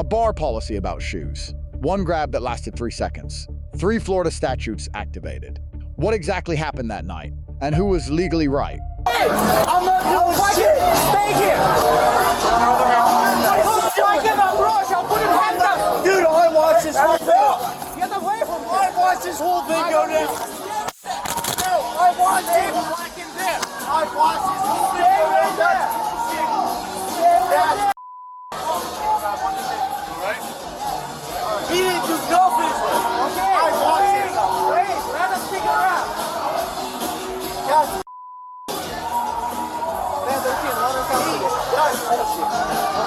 bar policy about shoes. 1 grab that lasted 3 seconds. 3 Florida statutes activated. What exactly happened that night? And who was legally right? Hey, I'm not doing shit! Stay here! I'll put his hands up! Dude, I watched this whole thing! Get away from me! I watched this whole thing go down! No, I watched it! I watched this whole thing go down! He didn't do nothing! Okay, I watched it! Wait, let us figure out! Guys,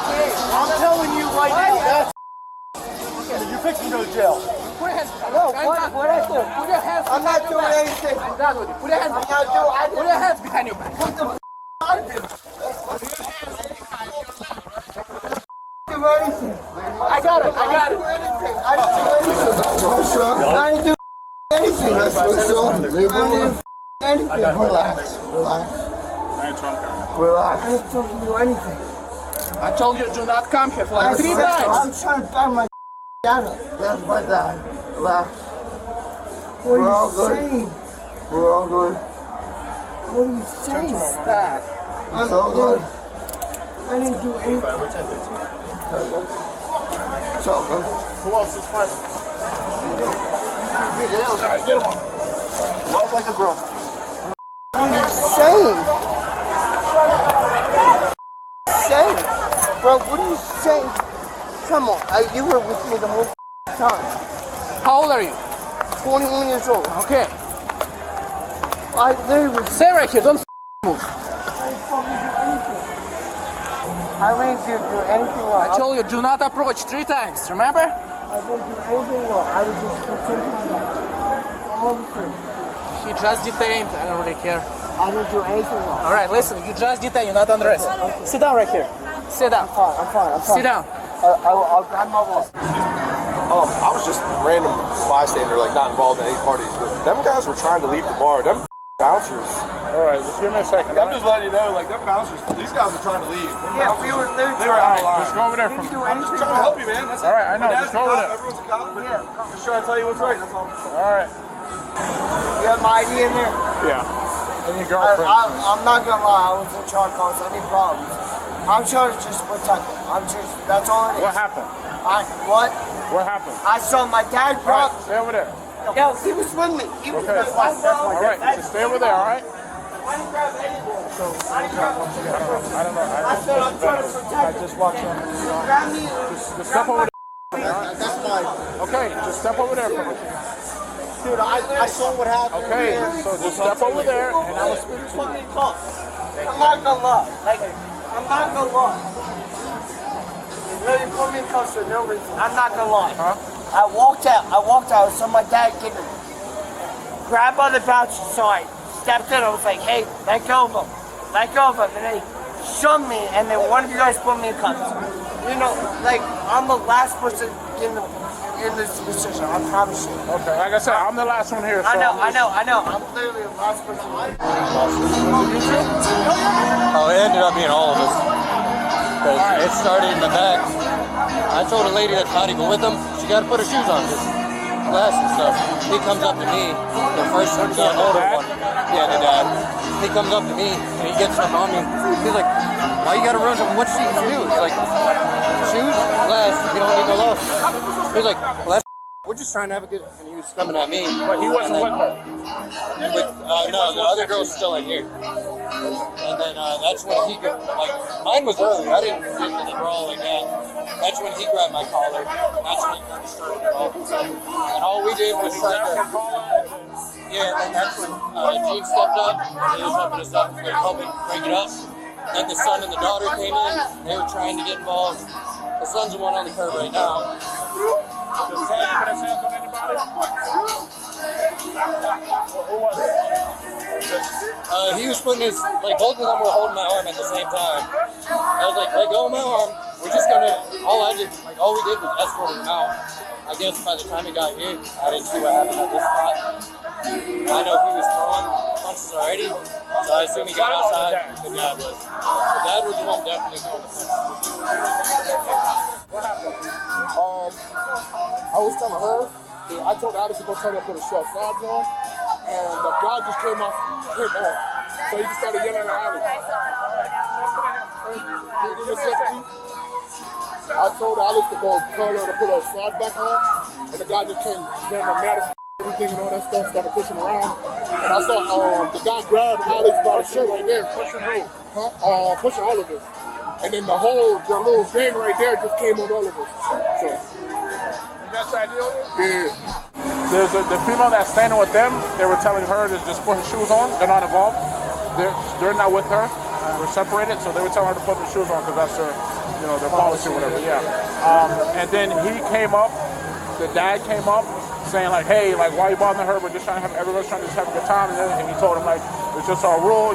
okay, I'm telling you right now, that's you're fixing to go to jail. Put your hands up. No, what I do? Put your hands I'm not doing anything. Put your hands up. Put your hands behind your back. What the f*** I did? I got it. I didn't do anything. I didn't do anything. Relax. I didn't fucking do anything. I told you do not come here for like 3 times. I'm trying to find my data. That's my dad. Relax. We're all good. We're all good. What are you saying? I'm all good. I didn't do anything. It's all good. Who else is present? Alright, get him on. Walk like a girl. What are you saying? Bro, what are you saying? Come on, you were with me the whole time. How old are you? 21 years old. Okay. I literally... Stay right here, don't move. I didn't fucking do anything. I didn't do anything wrong. I told you, do not approach 3 times, remember? I didn't do anything wrong. I was just protecting you. He just detained, I don't really care. I didn't do anything wrong. Alright, listen, you just detained, you're not under arrest. Okay. Sit down right here. Sit down. I'm fine. Sit down. I'll grab my wallet. I was just a random bystander, like not involved in any parties, but them guys were trying to leave the bar. Them bouncers. Alright, just give me a second. I'm just letting you know, like them bouncers, these guys were trying to leave. Yeah, we were They were out of line. Just go over there. I'm just trying to help you, man. Alright, I know. Just go over there. Everyone's a cop. Yeah. Just trying to tell you what's right. That's all. Alright. You have my ID in there? Yeah. And your girlfriend. I'm not gonna lie, I was in charge of any problems. I'm trying to just protect him. That's all it is. What happened? What? What happened? I saw my dad drop. Alright, stay over there. Yo, he was with me. He was Okay. with me. Alright, just stay over there, alright? I didn't grab anything. I didn't grab anything. I don't know. I said I'm trying to protect him. Just watch him. Grab me. Just step over there. That's mine. Okay, just step over there for me. Dude, I saw what happened. Okay, so just step over there and I will speak to you. I'm not gonna lie. I'm not gonna lie. They really put me in cuffs for no reason. I'm not gonna lie. Huh? I walked out. I saw my dad get me. Grabbed by the bouncer side. Stepped in. I was like, hey, let go of him. Let go of him. And they shoved me, and then one of you guys put me in cuffs. You know, like, I'm the last person in this position. I promise you. Okay, like I said, I'm the last one here. So I know. I'm literally the last person. Oh, it ended up being all of us. Because it started in the back. I told a lady that's not even with him, she got to put her shoes on. Glass and stuff. He comes up to me, the first one, the older one. Yeah, the dad. He comes up to me and he gets up on me. He's like, why you got to ruin something? What's she do? He's like, shoes, glass, you don't need no law. He's like, well, that's we're just trying to have a good. And he was coming at me. But he wasn't with her. No, the other girl's still in here. And then that's when he like mine was early. I didn't get any brawl like that. That's when he grabbed my collar. That's when he kind of started it all. And all we did was try to. Yeah, and that's when Gene stepped up. He was helping us up, helping break it up. Then the son and the daughter came in. They were trying to get involved. The son's the one on the curb right now. Does Teddy put his hands on anybody? Who was it? He was putting his, like both of them were holding my arm at the same time. I was like, let go of my arm. We're just gonna, all we did was escort him out. I guess by the time he got here, I didn't see what happened at this spot. I know he was throwing punches already, so I assume he got outside. The dad was. The dad was the one definitely throwing the punches. What happened? I was telling her, I told Alice to go turn up with a short flags on, and the guy just came on. So he just started yelling at Alice. I told Alice to go tell her to put her flag back on, and the guy just came, mad as everything and all that stuff, started pushing around. And I saw the guy grabbed Alice by the shirt right there. Pushing who? Pushing all of us. And then the little gang right there just came on all of us. So. That's ideal? Yeah. The female that's standing with them, they were telling her to just put her shoes on. They're not involved. They're not with her. We're separated, so they were telling her to put the shoes on because that's their, their policy or whatever. Yeah. And then he came up. The dad came up saying like, hey, like why are you bothering her? We're just trying to have everyone's trying to just have a good time. And he told him like it's just our rule,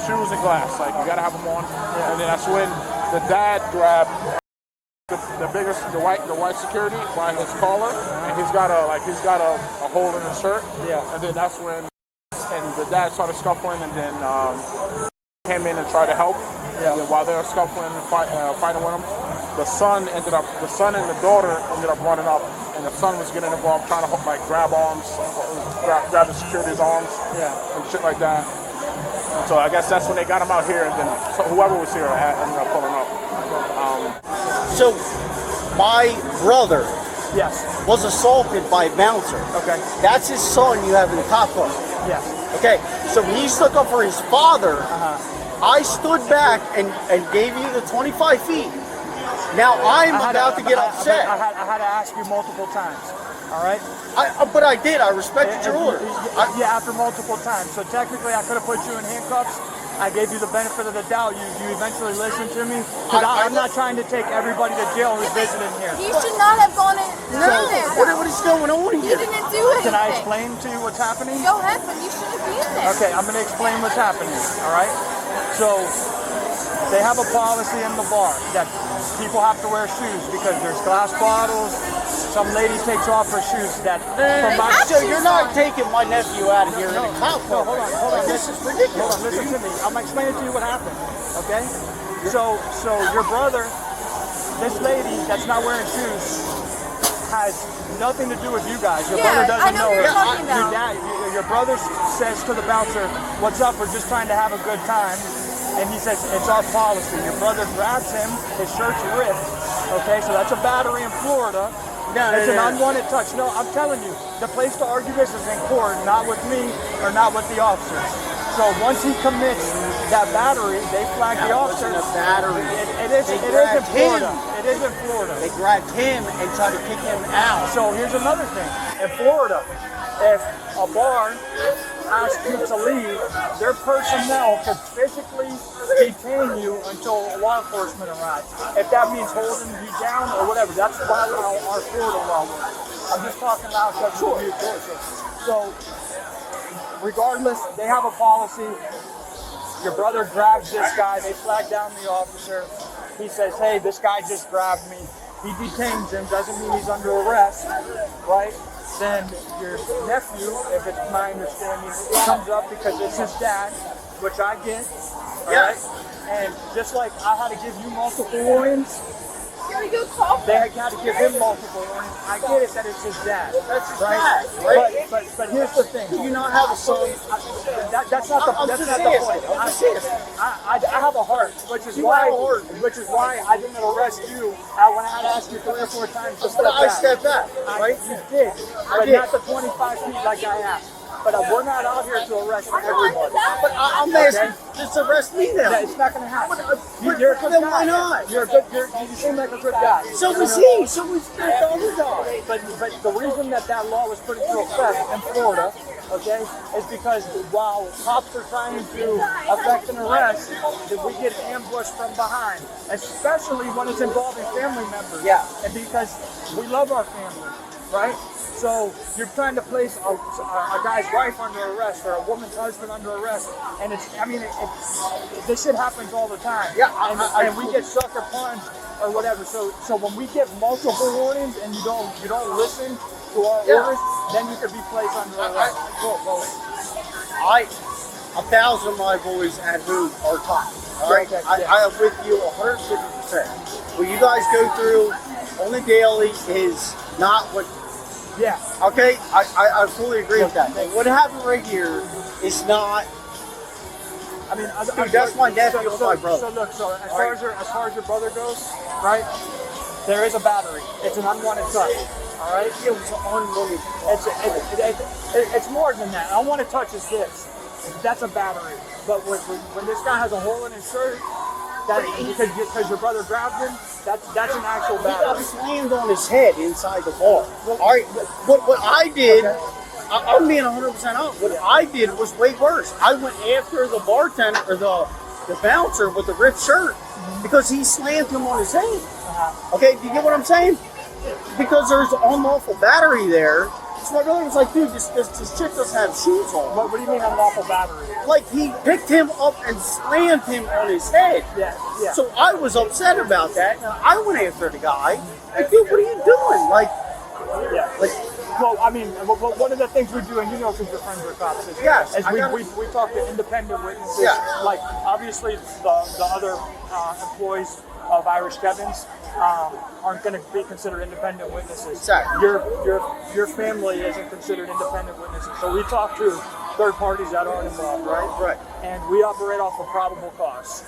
shoes and glass. Like you gotta have them on. Yeah. And then that's when the dad grabbed the white security by his collar, and he's got a hole in his shirt. Yeah. And then that's when the dad started scuffling, and then came in and tried to help. Yeah. And while they were scuffling and fighting with him, the son and the daughter ended up running up, and the son was getting involved, trying to grab the security's arms, and shit like that. And so I guess that's when they got him out here, and then whoever was here ended up pulling up. So, my brother Yes. was assaulted by a bouncer. Okay. That's his son you have in the cop car. Yes. Okay, so when he stuck up for his father, I stood back and gave you the 25 feet. Now I'm about to get upset. I had to ask you multiple times. All right? But I did. I respected your order. Yeah, after multiple times. So technically I could have put you in handcuffs. I gave you the benefit of the doubt. You eventually listened to me. Because I'm not trying to take everybody to jail who's visiting here. You should not have gone in there. What is going on You here? didn't do anything. Can I explain to you what's happening? Go ahead, but you shouldn't be in there. Okay, I'm going to explain what's happening. All right? So they have a policy in the bar that people have to wear shoes because there's glass bottles. Some lady takes off her shoes that So you're not taking my nephew out of here in a cop car. hold on. This is ridiculous. Hold on, listen to me. I'm explaining to you what happened. Okay? So your brother, this lady that's not wearing shoes, has nothing to do with you guys. Your brother doesn't I know what you're talking about. Your brother says to the bouncer, "What's up? We're just trying to have a good time." And he says, "It's our policy." Your brother grabs him, his shirt's ripped. Okay, so that's a battery in Florida. It's an unwanted touch. No, I'm telling you, the place to argue this is in court, not with me or not with the officers. So once he commits that battery, they flag the officer. A battery. It is in Florida. It is in Florida. They grabbed him and tried to kick him out. So here's another thing. In Florida, if a bar asks you to leave, their personnel could physically detain you until law enforcement arrives. If that means holding you down or whatever, that's how our Florida law works. I'm just talking about Georgia. So regardless, they have a policy. Your brother grabs this guy, they flag down the officer. He says, "Hey, this guy just grabbed me." He detains him, doesn't mean he's under arrest, right? Then your nephew, if it's my understanding, comes up because it's his dad, which I get, all right? And just like I had to give you multiple warnings, they had to give him multiple warnings. I get it that it's his dad. That's his right? dad, right? But here's the thing. Do you not have a son? That's not the point. I have a heart, which is why I didn't arrest you when I had to ask you 3 or 4 times to step back. I stepped back, right? You did, but not the 25 feet like I asked. But we're not out here to arrest everybody. But I'm asking, just arrest me now. It's not going to happen. You're a good Then guy. why not? You seem like a good guy. So was he. So was the other guy. But the reason that law was put into effect in Florida, okay, is because while cops are trying to effect an arrest, that we get ambushed from behind, especially when it's involving family members. Yeah. And because we love our family, right? So you're trying to place a guy's wife under arrest or a woman's husband under arrest, and this shit happens all the time. Yeah, and we get sucker punched or whatever. So when we get multiple warnings and you don't listen to our orders, then you could be placed under arrest. A 1,000 of my boys at home are taught. All right, Okay, I am with you 150%. Will you guys go through only daily is not what. Yeah. Okay, I fully agree with that. But what happened right here is not. I mean, Dude, that's my nephew, that's my brother. So look, as far as your brother goes, right? There is a battery. It's an unwanted touch. All right. It was unwanted. It's more than that. Unwanted touch is this. That's a battery. But when this guy has a hole in his shirt, because your brother grabbed him, that's an actual He got battery. slammed on his head inside the bar. All right, what I did, I'm being 100% honest. What I did was way worse. I went after the bartender or the bouncer with the ripped shirt because he slammed him on his head. Okay, do you get what I'm saying? Because there's unlawful battery there. So my brother was like, dude, this chick doesn't have shoes on. What do you mean unlawful battery? Like, he picked him up and slammed him on his head. Yeah. So I was upset about that. And I went after the guy. Like, dude, what are you doing? Like, Well, I mean, one of the things we do, and you know, because your friends are cops, is, Yes, we talk to independent witnesses. Yeah. Like, obviously, the other employees of Irish Kevin's aren't going to be considered independent witnesses. Exactly. Your family isn't considered independent witnesses. So we talk to third parties that aren't involved, right? Right. And we operate off of probable cause.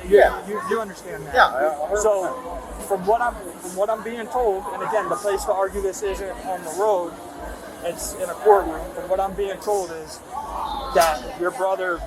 You understand that? Yeah. So, from what I'm being told, and again, the place to argue this isn't on the road; it's in a courtroom. From what I'm being told is that your brother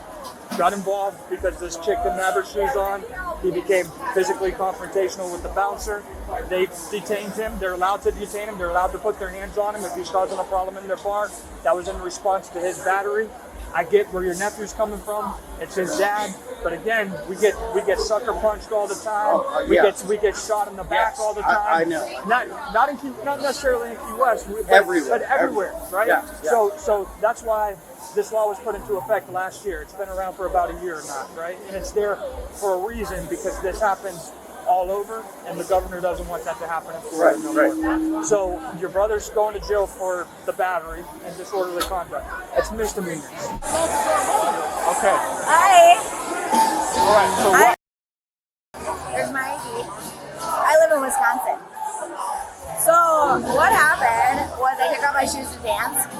got involved because this chick didn't have her shoes on. He became physically confrontational with the bouncer. They detained him. They're allowed to detain him. They're allowed to put their hands on him if he's causing a problem in their bar. That was in response to his battery. I get where your nephew's coming from. It's his dad, but again, we get sucker punched all the time. We get shot in the back all the time. I know. Not necessarily in Key West, but everywhere, right? Yeah. So that's why this law was put into effect last year. It's been around for about a year now, right? And it's there for a reason because this happens all over, and the governor doesn't want that to happen in Florida no more. So your brother's going to jail for the battery and disorderly conduct. It's misdemeanors. Okay. Hi. All right. So what? Here's my ID. I live in Wisconsin. So what happened was I took off my shoes to dance.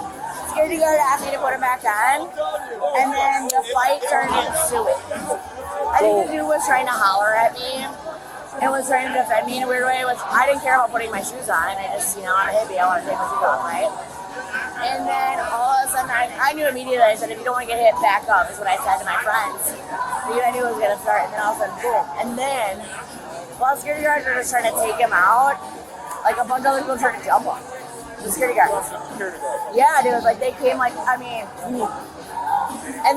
Security guard asked me to put them back on, and then the fight turned into it. I think the dude was trying to holler at me. It was trying to defend me in a weird way. I didn't care about putting my shoes on. I just, I'm a hippie. I want to take my shoes off, right? And then all of a sudden, I knew immediately. I said, if you don't want to get hit, back up, is what I said to my friends. I knew it was going to start. And then all of a sudden, boom. And then, while security guards were just trying to take him out, like a bunch of other people tried to jump him. The security guards. Yeah, dude. Like, they came and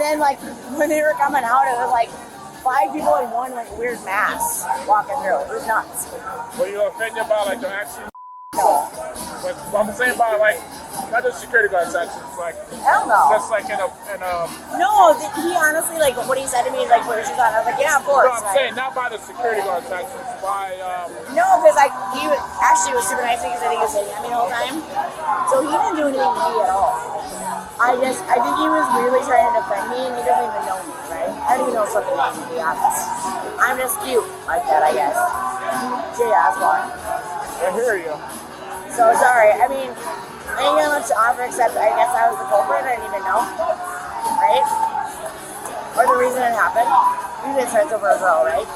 then, like, when they were coming out, it was like 5 people in one, like, weird mass walking through. It was nuts. Were you offended by, like, the action? No. But I'm saying by, like, not just security guards actions, like, Hell no. just like in a No, he honestly, like, what he said to me, like, put your shoes on. I was like, yeah, of course. no, I'm saying not by the security guards actions, by, No, because he was super nice because I think he was hitting at me the whole time. So he didn't do anything to me at all. I think he was really trying to defend me, and he doesn't even know me, right? I don't even know something about me, to be honest. I'm just cute like that, I guess. J-Osborne. I hear you. So, sorry. I mean, I ain't got much to offer except I guess I was the culprit. I didn't even know. Right? Or the reason it happened. Usually it starts over a girl, right?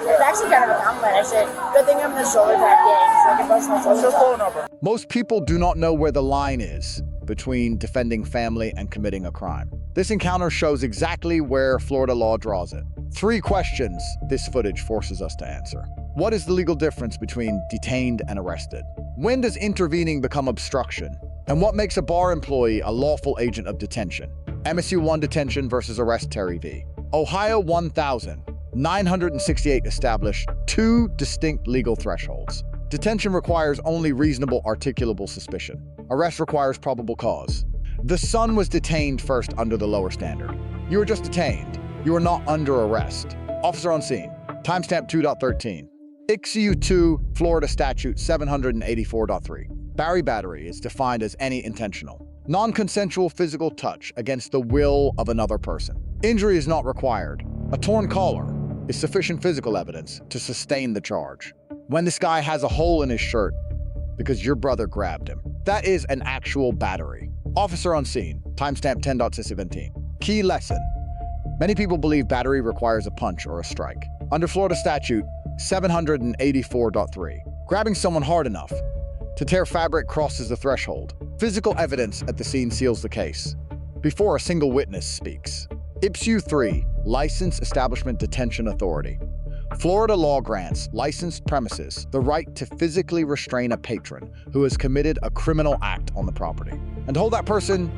It's actually kind of a compliment. Good thing I'm in the shoulder pad gang, so I can bust my What's your phone shoulder. number? Most people do not know where the line is between defending family and committing a crime. This encounter shows exactly where Florida law draws it. 3 questions this footage forces us to answer. What is the legal difference between detained and arrested? When does intervening become obstruction? And what makes a bar employee a lawful agent of detention? MSU 1 detention versus arrest Terry v. Ohio 1968 established 2 distinct legal thresholds. Detention requires only reasonable articulable suspicion. Arrest requires probable cause. The son was detained first under the lower standard. You were just detained. You are not under arrest. Officer on scene. Timestamp 2.13. ICCU 2, Florida Statute 784.3. Barry battery is defined as any intentional, non-consensual physical touch against the will of another person. Injury is not required. A torn collar is sufficient physical evidence to sustain the charge. when this guy has a hole in his shirt because your brother grabbed him. That is an actual battery. Officer on scene, timestamp 10.17. Key lesson. Many people believe battery requires a punch or a strike. Under Florida Statute 784.3, grabbing someone hard enough to tear fabric crosses the threshold. Physical evidence at the scene seals the case before a single witness speaks. IPSU 3, License Establishment Detention Authority. Florida law grants licensed premises the right to physically restrain a patron who has committed a criminal act on the property and hold that person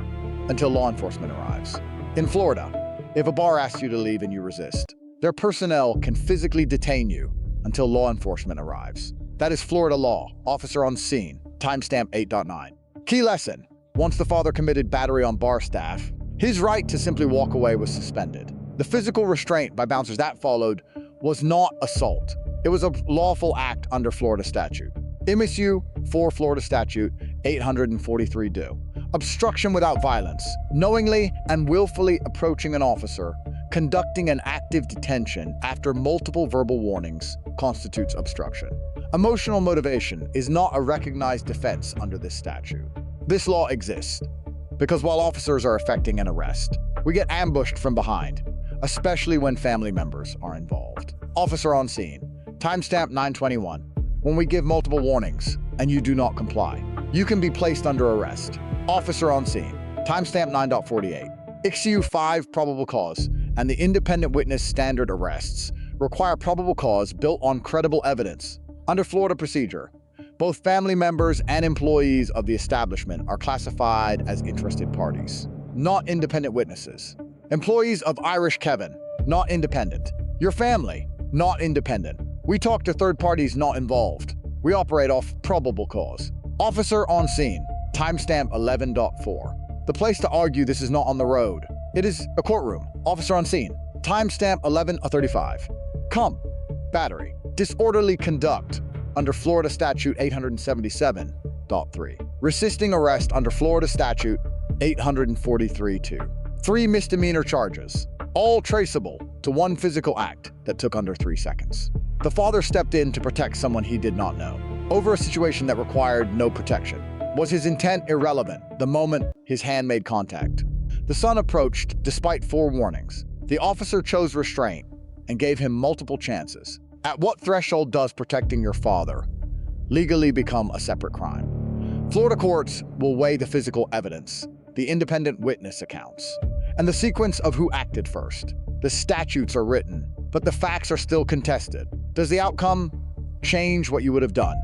until law enforcement arrives. In Florida, if a bar asks you to leave and you resist, their personnel can physically detain you until law enforcement arrives. That is Florida law. Officer on scene, timestamp 8.9. Key lesson. Once the father committed battery on bar staff, his right to simply walk away was suspended. The physical restraint by bouncers that followed was not assault. It was a lawful act under Florida statute. MSU 4 Florida Statute 843 do. Obstruction without violence, knowingly and willfully approaching an officer, conducting an active detention after multiple verbal warnings constitutes obstruction. Emotional motivation is not a recognized defense under this statute. This law exists because while officers are effecting an arrest, we get ambushed from behind, especially when family members are involved. Officer on scene, timestamp 921. When we give multiple warnings and you do not comply, you can be placed under arrest. Officer on scene, timestamp 9.48. ICSU 5 probable cause and the independent witness standard arrests require probable cause built on credible evidence. Under Florida procedure, both family members and employees of the establishment are classified as interested parties, not independent witnesses. Employees of Irish Kevin, not independent. Your family, not independent. We talk to third parties not involved. We operate off probable cause. Officer on scene, timestamp 11.4. The place to argue this is not on the road. It is a courtroom. Officer on scene, timestamp 11:35. Come, battery, disorderly conduct under Florida Statute 877.3. Resisting arrest under Florida Statute 843.2. 3 misdemeanor charges, all traceable to one physical act that took under 3 seconds. The father stepped in to protect someone he did not know over a situation that required no protection. Was his intent irrelevant the moment his hand made contact? The son approached despite 4 warnings. The officer chose restraint and gave him multiple chances. At what threshold does protecting your father legally become a separate crime? Florida courts will weigh the physical evidence, the independent witness accounts, and the sequence of who acted first. The statutes are written, but the facts are still contested. Does the outcome change what you would have done?